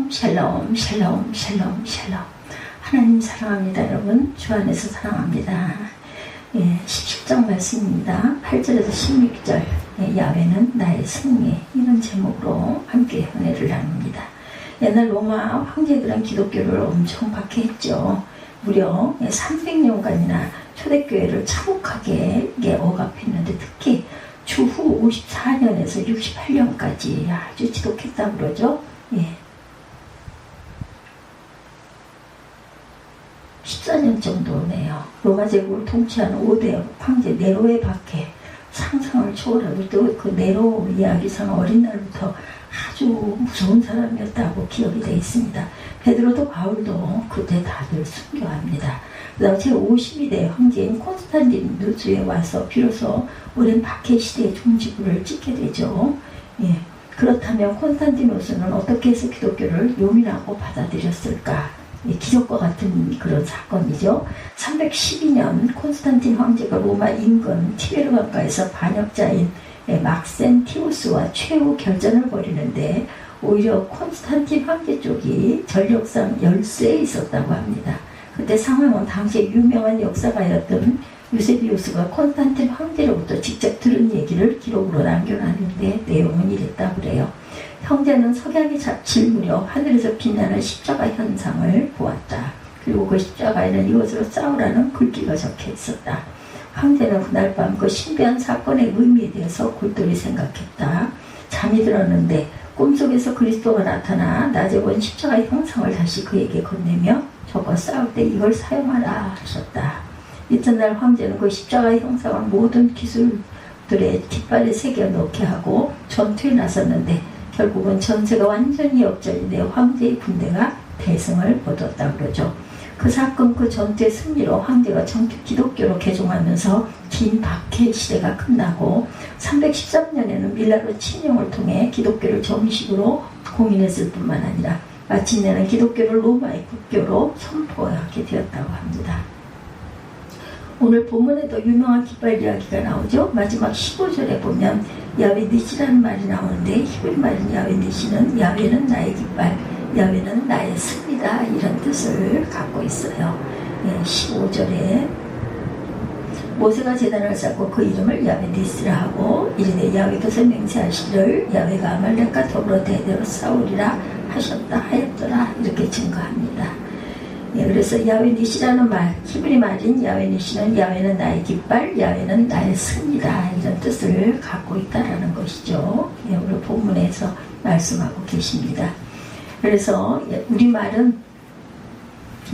샬롬 샬롬 샬롬 샬롬 샬롬. 하나님 사랑합니다. 여러분 주 안에서 사랑합니다. 17장 말씀입니다. 8절에서 16절. 야훼는 나의 승리, 이런 제목으로 함께 은혜를 나눕니다. 옛날 로마 황제들은 기독교를 엄청 박해했죠. 무려 300년간이나 초대교회를 참혹하게 억압했는데, 특히 추후 54년에서 68년까지 아주 지독했다고 그러죠. 14년 정도네요. 로마 제국을 통치하는 5대 황제 네로의 박해, 상상을 초월하고, 또 그 네로 이야기상 어린 날부터 아주 무서운 사람이었다고 기억이 되어 있습니다. 베드로도 바울도 그때 다들 순교합니다. 그다음 제52대 황제인 콘스탄티누스에 와서 비로소 오랜 박해 시대의 종지부를 찍게 되죠. 그렇다면 콘스탄티누스는 어떻게 해서 기독교를 용인하고 받아들였을까? 기적과 같은 그런 사건이죠. 312년 콘스탄틴 황제가 로마 인근 티베르 강가에서 반역자인 막센티우스와 최후 결전을 벌이는데, 오히려 콘스탄틴 황제 쪽이 전력상 열세에 있었다고 합니다. 그때 상황은 당시에 유명한 역사가였던 유세비우스가 콘스탄틴 황제로부터 직접 들은 얘기를 기록으로 남겨놨는데, 내용은 이랬다고 그래요. 형제는 석양이 질 무렵 하늘에서 빛나는 십자가 현상을 보았다. 그리고 그 십자가에는 이것으로 싸우라는 글귀가 적혀 있었다. 황제는 그날 밤 그 신비한 사건의 의미에 대해서 골똘히 생각했다. 잠이 들었는데 꿈속에서 그리스도가 나타나 낮에 본 십자가의 형상을 다시 그에게 건네며 저거 싸울 때 이걸 사용하라 하셨다. 이튿날 황제는 그 십자가의 형상을 모든 기술들의 깃발에 새겨 넣게 하고 전투에 나섰는데, 결국은 전세가 완전히 역전이 되어 황제의 군대가 대승을 거뒀다고 그러죠. 그 사건, 그 전투의 승리로 황제가 정식 기독교로 개종하면서 긴 박해 시대가 끝나고, 313년에는 밀라노 친령을 통해 기독교를 정식으로 공인했을 뿐만 아니라 마침내는 기독교를 로마의 국교로 선포하게 되었다고 합니다. 오늘 본문에도 유명한 깃발 이야기가 나오죠. 마지막 15절에 보면 야훼니시라는 말이 나오는데, 히브리 말인 야훼니시는 야훼는 나의 깃발, 야훼는 나의 승리다, 이런 뜻을 갖고 있어요. 15절에 모세가 제단을 쌓고 그 이름을 야훼니시라 하고, 이르되 야훼께서 맹세하시기를 야훼가 아말렉과 더불어 대대로 싸우리라 하였더라, 이렇게 증거합니다. 그래서 야훼니시라는 말, 히브리 말인 야훼니시는 야훼는 나의 깃발, 야훼는 나의 승리다, 이런 뜻을 갖고 있다라는 것이죠. 오늘 본문에서 말씀하고 계십니다. 그래서 우리말은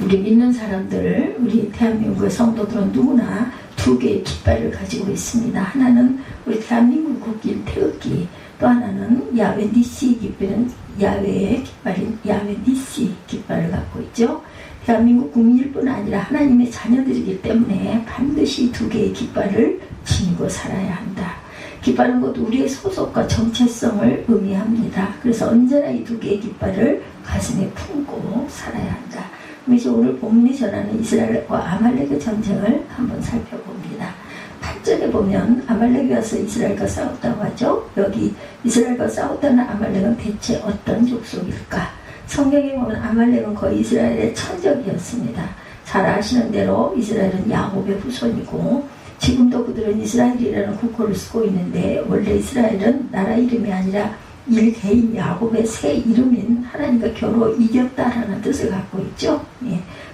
우리 믿는 사람들, 우리 대한민국의 성도들은 누구나 두 개의 깃발을 가지고 있습니다. 하나는 우리 대한민국 국기인 태극기, 또 하나는 야훼니시 깃발은 야훼의 깃발인 야훼니시 깃발을 갖고 있죠. 대한민국 국민일 뿐 아니라 하나님의 자녀들이기 때문에 반드시 두 개의 깃발을 지니고 살아야 한다. 깃발은 곧 우리의 소속과 정체성을 의미합니다. 그래서 언제나 이 두 개의 깃발을 가슴에 품고 살아야 한다. 이제 오늘 본문이 전하는 이스라엘과 아말렉의 전쟁을 한번 살펴봅니다. 8절에 보면 아말렉이 와서 이스라엘과 싸웠다고 하죠. 여기 이스라엘과 싸웠다는 아말렉은 대체 어떤 족속일까? 성경에 보면 아말렉은 거의 이스라엘의 천적이었습니다. 잘 아시는 대로 이스라엘은 야곱의 후손이고, 지금도 그들은 이스라엘이라는 국호를 쓰고 있는데, 원래 이스라엘은 나라 이름이 아니라 일개인 야곱의 새 이름인 하나님과 겨루 이겼다라는 뜻을 갖고 있죠.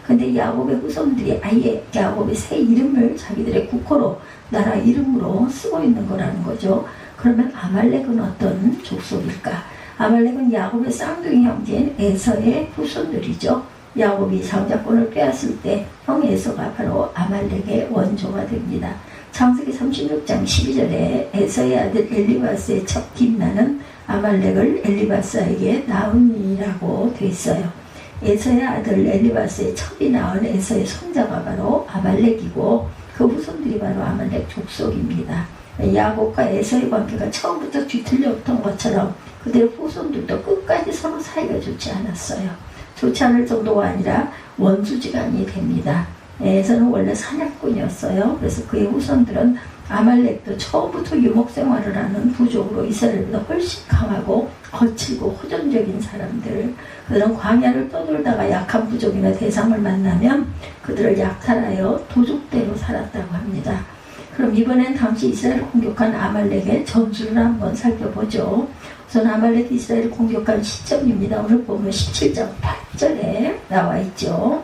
근데 야곱의 후손들이 아예 야곱의 새 이름을 자기들의 국호로, 나라 이름으로 쓰고 있는 거라는 거죠. 그러면 아말렉은 어떤 족속일까? 아말렉은 야곱의 쌍둥이 형제인 에서의 후손들이죠. 야곱이 장자권을 빼앗을 때 형 에서가 바로 아말렉의 원조가 됩니다. 창세기 36장 12절에 에서의 아들 엘리바스의 첫 뒷나는 아말렉을 엘리바스에게 낳으니라고 돼 있어요. 에서의 아들 엘리바스의 첩이 낳은 에서의 손자가 바로 아말렉이고, 그 후손들이 바로 아말렉 족속입니다. 야곱과 에서의 관계가 처음부터 뒤틀렸던 것처럼 그들의 후손들도 끝까지 서로 사이가 좋지 않았어요. 좋지 않을 정도가 아니라 원수지간이 됩니다. 에서는 원래 사냥꾼이었어요. 그래서 그의 후손들은 아말렉도 처음부터 유목 생활을 하는 부족으로 이스라엘보다 훨씬 강하고 거칠고 호전적인 사람들, 그들은 광야를 떠돌다가 약한 부족이나 대상을 만나면 그들을 약탈하여 도적대로 살았다고 합니다. 그럼 이번엔 당시 이스라엘을 공격한 아말렉의 전술을 한번 살펴보죠. 우선 아말렉이 이스라엘을 공격한 시점입니다. 오늘 보면 17장 8절에 나와 있죠.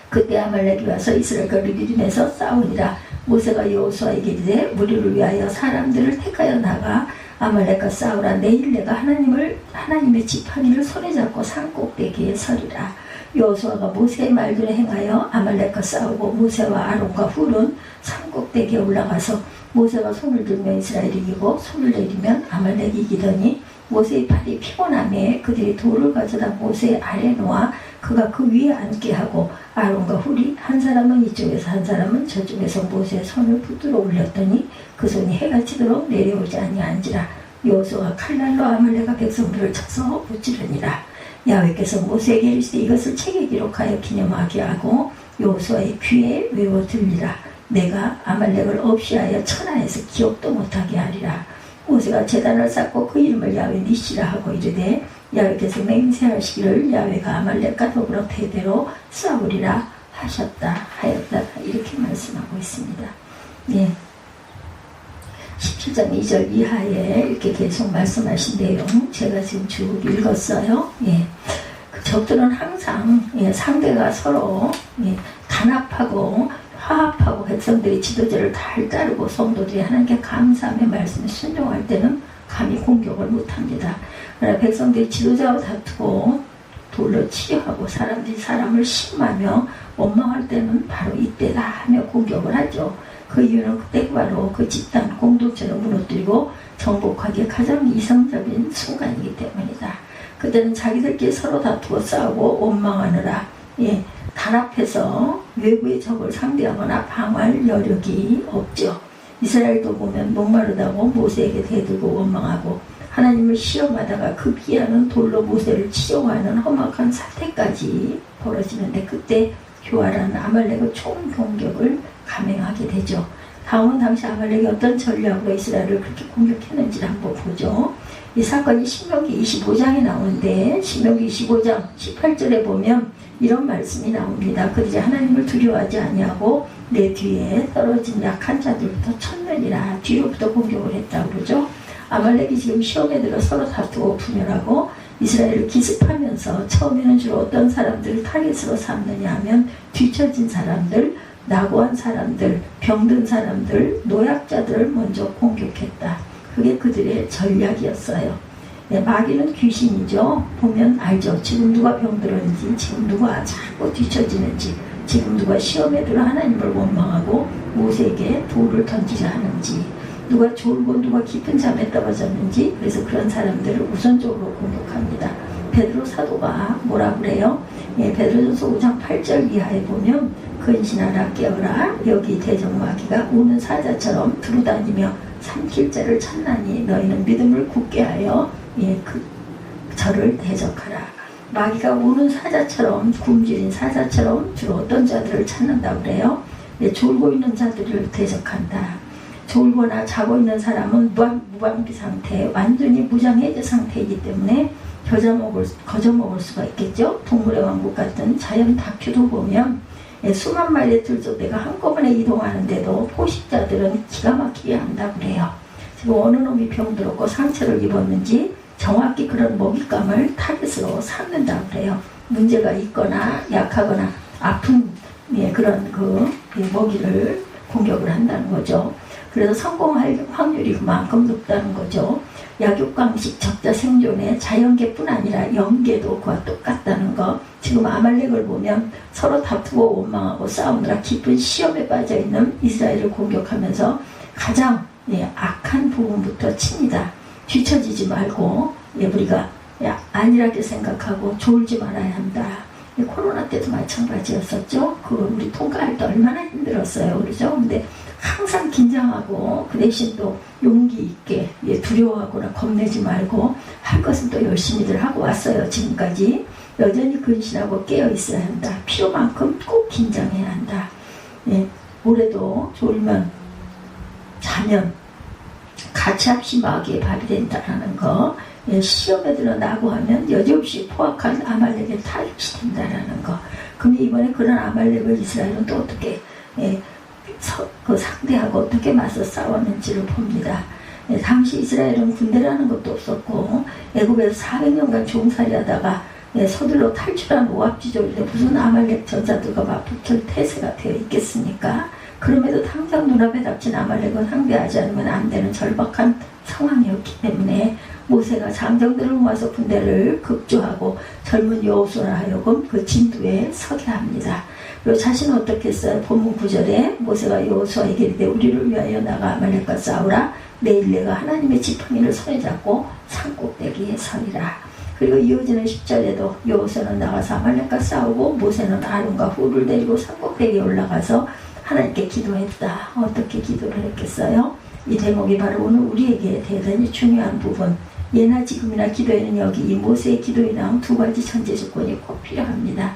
그때 아말렉이 와서 이스라엘과 르비딤에서 싸우니라. 모세가 여호수아에게 이르되 우리를 위하여 사람들을 택하여 나가 아말렉과 싸우라. 내일 내가 하나님의 지팡이를 손에 잡고 산꼭대기에 서리라. 여호수아가 모세의 말대로 행하여 아말렉과 싸우고 모세와 아론과 훌은 산꼭대기에 올라가서 모세가 손을 들면 이스라엘이 이기고 손을 내리면 아말렉이 이기더니 모세의 팔이 피곤함에 그들이 돌을 가져다 모세의 아래 놓아 그가 그 위에 앉게 하고 아론과 훌이 한 사람은 이쪽에서 한 사람은 저쪽에서 모세의 손을 붙들어 올렸더니 그 손이 해가 지도록 내려오지 아니한지라. 여호수아가 칼날로 아말렉과 백성들을 쳐서 무찌르니라. 야훼께서 모세에게 이르시되 이것을 책에 기록하여 기념하게 하고 여호수아의 귀에 외워 들리라. 내가 아말렉을 없이하여 천하에서 기억도 못하게 하리라. 모세가 제단을 쌓고 그 이름을 야훼 니시라 하고 이르되 야훼께서 맹세하시기를 야훼가 아말렉과 더불어 대대로 싸우리라 하였다. 이렇게 말씀하고 있습니다. 예. 17장 2절 이하에 이렇게 계속 말씀하신 내용 제가 지금 쭉 읽었어요. 예. 그 적들은 항상 상대가 서로 단합하고 화합하고 백성들이 지도자를 잘 따르고 성도들이 하나님께 감사함의 말씀에 순종할 때는 감히 공격을 못합니다. 그러나 백성들이 지도자와 다투고 돌로 치려하고 사람들이 사람을 심하며 원망할 때는 바로 이때다 하며 공격을 하죠. 그 이유는 그때 바로 그 집단 공동체를 무너뜨리고 정복하기에 가장 이상적인 순간이기 때문이다. 그때는 자기들끼리 서로 다투고 싸우고 원망하느라 단합해서 외부의 적을 상대하거나 방어할 여력이 없죠. 이스라엘도 보면 목마르다고 모세에게 대들고 원망하고 하나님을 시험하다가 그 비하는 돌로 모세를 치려고 하는 험악한 사태까지 벌어지는데 그때 교활한 아말렉의 총공격을 감행하게 되죠. 다음은 당시 아말렉이 어떤 전략으로 이스라엘을 그렇게 공격했는지를 한번 보죠. 이 사건이 신명기 25장에 나오는데 신명기 25장 18절에 보면 이런 말씀이 나옵니다. 그들이 하나님을 두려워하지 아니하고 내 뒤에 떨어진 약한 자들부터 쳤느니라. 뒤로부터 공격을 했다고 그러죠. 아말렉이 지금 시험에 들어 서로 다투고 분열하고 이스라엘을 기습하면서 처음에는 주로 어떤 사람들을 타겟으로 삼느냐 하면 뒤처진 사람들, 낙오한 사람들, 병든 사람들, 노약자들을 먼저 공격했다. 그게 그들의 전략이었어요. 마귀는 귀신이죠. 보면 알죠. 지금 누가 병들었는지, 지금 누가 자꾸 뒤처지는지, 지금 누가 시험에 들어 하나님을 원망하고 모세에게 돌을 던지려 하는지, 누가 졸고 누가 깊은 잠에 떨어졌는지, 그래서 그런 사람들을 우선적으로 공격합니다. 베드로 사도가 뭐라 그래요? 베드로전서 5장 8절 이하에 보면 근신하라 깨어라 여기 대적마귀가 우는 사자처럼 두루다니며 삼킬 자를 찾나니 너희는 믿음을 굳게 하여 저를 대적하라. 마귀가 우는 사자처럼 굶주린 사자처럼 주로 어떤 자들을 찾는다고 그래요? 졸고 있는 자들을 대적한다. 졸거나 자고 있는 사람은 무방비 상태, 완전히 무장해제 상태이기 때문에 거저먹을 수가 있겠죠. 동물의 왕국 같은 자연 다큐도 보면 수만 마리의 들조대가 한꺼번에 이동하는데도 포식자들은 기가 막히게 한다고 그래요. 지금 어느 놈이 병들었고 상처를 입었는지 정확히 그런 먹잇감을 타겟으로 삼는다고 그래요. 문제가 있거나 약하거나 아픈 그런 먹이를 공격을 한다는 거죠. 그래서 성공할 확률이 그만큼 높다는 거죠. 약육강식 적자 생존의 자연계뿐 아니라 영계도 그와 똑같다는 거. 지금 아말렉을 보면 서로 다투고 원망하고 싸우느라 깊은 시험에 빠져있는 이스라엘을 공격하면서 가장 악한 부분부터 칩니다. 뒤처지지 말고 우리가 안일하게 생각하고 졸지 말아야 한다. 코로나 때도 마찬가지였었죠. 우리 통과할 때 얼마나 힘들었어요. 그러죠? 근데 항상 긴장하고 그 대신 또 용기 있게 두려워하거나 겁내지 말고 할 것은 또 열심히들 하고 왔어요. 지금까지 여전히 근신하고 깨어 있어야 한다. 필요만큼 꼭 긴장해야 한다. 올해도 졸면 자면 가차없이 마귀의 밥이 된다라는 거. 예, 시험에 들어 나고 하면 여지없이 포악한 아말렉의 타깃이 된다라는 거. 그럼 이번에 그런 아말렉을 이스라엘은 또 어떻게 상대하고 어떻게 맞서 싸웠는지를 봅니다. 예, 당시 이스라엘은 군대라는 것도 없었고 애굽에서 400년간 종살이하다가 서둘러 탈출한 모압지족인데 무슨 아말렉 전사들과 맞붙을 태세가 되어 있겠습니까? 그럼에도 당장 눈앞에 닥친 아말렉은 상대하지 않으면 안 되는 절박한 상황이었기 때문에 모세가 장정들을 모아서 군대를 급조하고 젊은 여호수아로 하여금 그 진두에 서게 합니다. 그리고 자신은 어떻게 했어요? 본문 9절에 모세가 여호수아에게 이르되 우리를 위하여 나가 아말렉과 싸우라. 내일 내가 하나님의 지팡이를 손에 잡고 산꼭대기에 서리라. 그리고 이어지는 10절에도 여호수아는 나가서 아말렉과 싸우고 모세는 아론과 훌을 데리고 산꼭대기에 올라가서 하나님께 기도했다. 어떻게 기도를 했겠어요? 이 대목이 바로 오늘 우리에게 대단히 중요한 부분. 예나 지금이나 기도에는 여기 이 모세의 기도에 나온 두 가지 전제 조건이 꼭 필요합니다.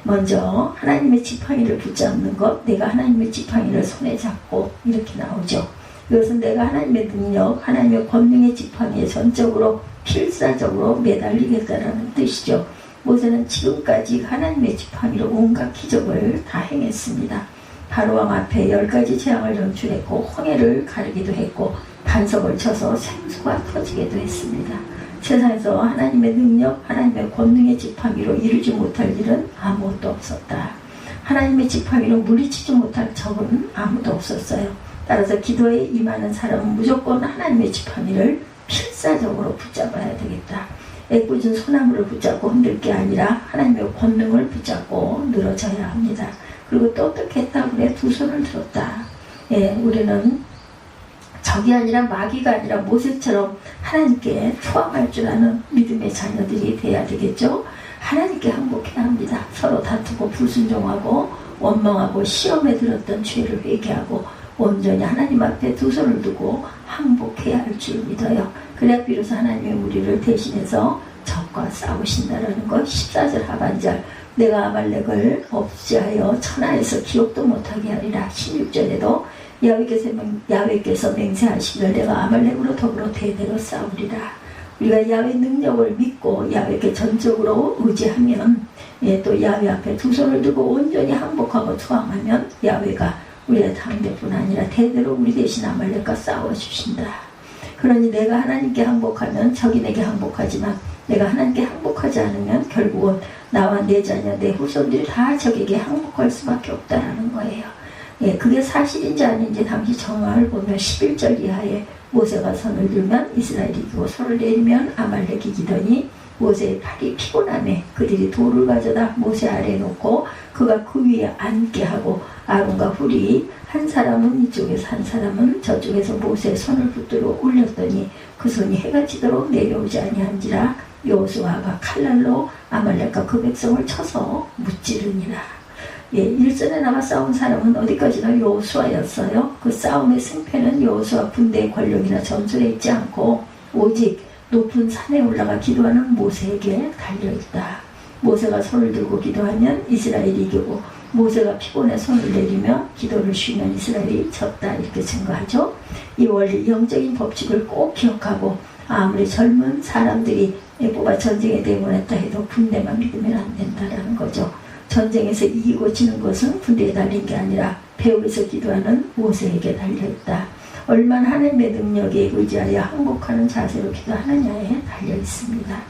먼저 하나님의 지팡이를 붙잡는 것, 내가 하나님의 지팡이를 손에 잡고 이렇게 나오죠. 이것은 내가 하나님의 능력, 하나님의 권능의 지팡이에 전적으로 필사적으로 매달리겠다라는 뜻이죠. 모세는 지금까지 하나님의 지팡이로 온갖 기적을 다 행했습니다. 바로왕 앞에 10가지 재앙을 연출했고 홍해를 가르기도 했고 반석을 쳐서 생수가 터지기도 했습니다. 세상에서 하나님의 능력, 하나님의 권능의 지팡이로 이루지 못할 일은 아무것도 없었다. 하나님의 지팡이로 물리치지 못할 적은 아무도 없었어요. 따라서 기도에 임하는 사람은 무조건 하나님의 지팡이를 필사적으로 붙잡아야 되겠다. 애꿎은 소나무를 붙잡고 흔들 게 아니라 하나님의 권능을 붙잡고 늘어져야 합니다. 그리고 또 어떻게 했다고 그래? 두 손을 들었다. 예, 우리는 적이 아니라 마귀가 아니라 모세처럼 하나님께 투항할 줄 아는 믿음의 자녀들이 돼야 되겠죠. 하나님께 항복해야 합니다. 서로 다투고 불순종하고 원망하고 시험에 들었던 죄를 회개하고 온전히 하나님 앞에 두 손을 두고 항복해야 할 줄 믿어요. 그래야 비로소 하나님의 우리를 대신해서 적과 싸우신다라는 것. 14절 하반절 내가 아말렉을 없이하여 천하에서 기억도 못하게 하리라. 16절에도 야훼께서 맹세하시기를 내가 아말렉으로 더불어 대대로 싸우리라. 우리가 야훼 능력을 믿고 야훼께 전적으로 의지하면 또 야훼 앞에 두 손을 두고 온전히 항복하고 투항하면 야훼가 우리의 당대뿐 아니라 대대로 우리 대신 아말렉과 싸워주신다. 그러니 내가 하나님께 항복하면 적이 내게 항복하지만 내가 하나님께 항복하지 않으면 결국은 나와 내 자녀, 내 후손들이 다 적에게 항복할 수밖에 없다라는 거예요. 예, 그게 사실인지 아닌지 당시 정황을 보면 11절 이하에 모세가 손을 들면 이스라엘이 이기고 손을 내리면 아말렉이 이기더니 모세의 팔이 피곤함에 그들이 돌을 가져다 모세 아래에 놓고 그가 그 위에 앉게 하고 아론과 훌이 한 사람은 이쪽에서 한 사람은 저쪽에서 모세의 손을 붙들어 올렸더니 그 손이 해가 지도록 내려오지 아니한지라. 여호수아가 칼날로 아말렉과 그 백성을 쳐서 무찌르니라. 예, 일전에 나가 싸운 사람은 어디까지나 여호수아였어요. 그 싸움의 승패는 여호수아 군대의 권력이나 전술에 있지 않고 오직 높은 산에 올라가 기도하는 모세에게 달려있다. 모세가 손을 들고 기도하면 이스라엘이 이기고 모세가 피곤해 손을 내리며 기도를 쉬면 이스라엘이 졌다. 이렇게 증거하죠. 이 원리 영적인 법칙을 꼭 기억하고 아무리 젊은 사람들이 뽑아 전쟁에 대응했다 해도 군대만 믿으면 안 된다라는 거죠. 전쟁에서 이기고 지는 것은 군대에 달린 게 아니라 배후에서 기도하는 모세에게 달려있다. 얼마나 하나님의 능력에 의지하여 항복하는 자세로 기도하느냐에 달려있습니다.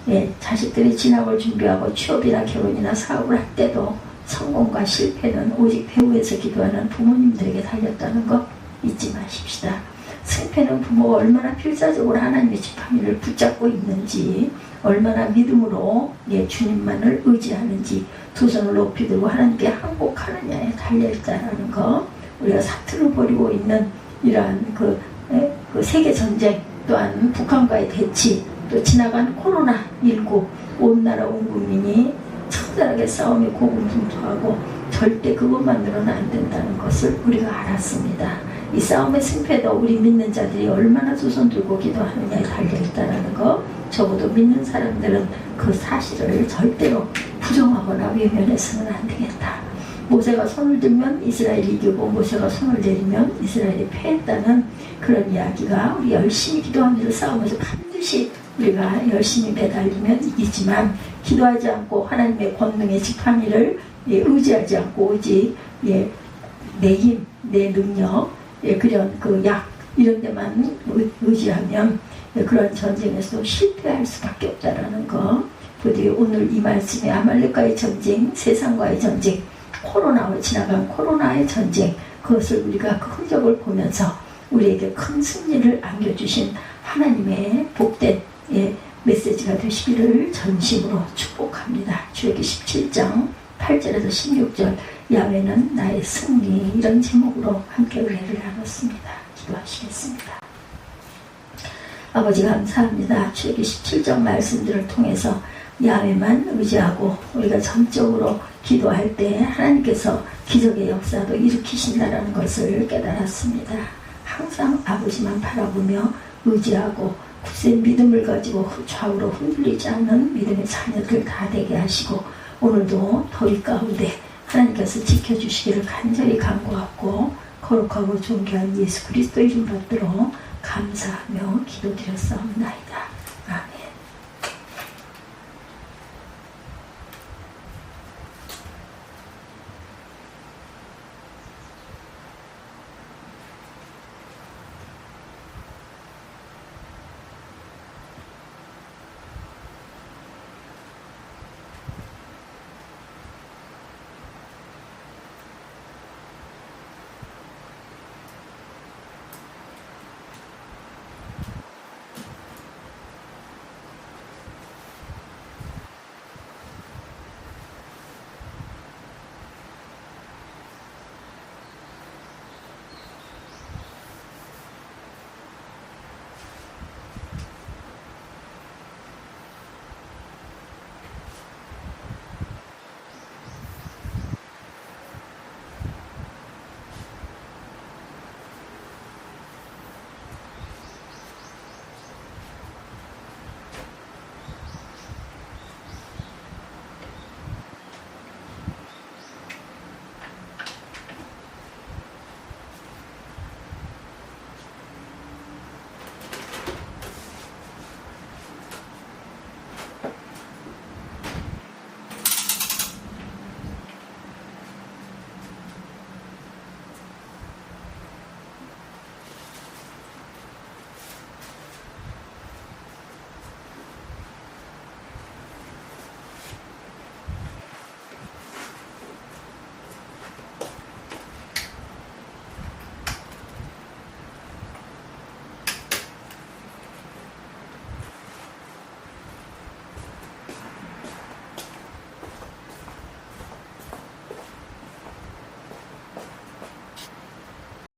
예, 자식들이 진학을 준비하고 취업이나 결혼이나 사업을 할 때도 성공과 실패는 오직 배후에서 기도하는 부모님들에게 달렸다는 것 잊지 마십시다. 승패는 부모가 얼마나 필사적으로 하나님의 지팡이를 붙잡고 있는지, 얼마나 믿음으로 주님만을 의지하는지, 두 손을 높이 들고 하나님께 항복하느냐에 달려있다는 것. 우리가 사투를 벌이고 있는 이러한 그 세계전쟁, 또한 북한과의 대치, 또 지나간 코로나19, 온 나라 온 국민이 처절하게 싸움에 고군분투하고 절대 그것만으로는 안 된다는 것을 우리가 알았습니다. 이 싸움의 승패도 우리 믿는 자들이 얼마나 두 손 들고 기도하느냐에 달려있다는 것. 적어도 믿는 사람들은 그 사실을 절대로 부정하거나 외면해서는 안 되겠다. 모세가 손을 들면 이스라엘이 이기고 모세가 손을 내리면 이스라엘이 패했다는 그런 이야기가, 우리 열심히 기도하면서 싸우면서 반드시 우리가 열심히 매달리면 이기지만, 기도하지 않고 하나님의 권능의 지팡이를 의지하지 않고 오직 내 힘, 내 능력, 그런 그 약 이런 데만 의지하면 그런 전쟁에서 실패할 수밖에 없다라는 거. 부디 오늘 이 말씀에 아말렉과의 전쟁, 세상과의 전쟁, 코로나로 지나간 코로나의 전쟁, 그것을 우리가 그 흔적을 보면서 우리에게 큰 승리를 안겨주신 하나님의 복된 메시지가 되시기를 전심으로 축복합니다. 출애굽기 17장 8절에서 16절, 야훼는 나의 승리, 이런 제목으로 함께 은혜를 나눴습니다. 기도하시겠습니다. 아버지 감사합니다. 출애굽기 17장 말씀들을 통해서 야훼만 의지하고 우리가 전적으로 기도할 때 하나님께서 기적의 역사도 일으키신다라는 것을 깨달았습니다. 항상 아버지만 바라보며 의지하고 굳센 믿음을 가지고 좌우로 흔들리지 않는 믿음의 자녀들 다 되게 하시고, 오늘도 더위 가운데 하나님께서 지켜주시기를 간절히 간구하고 거룩하고 존귀한 예수 그리스도 이름 받들어 감사하며 기도드렸사옵나이다.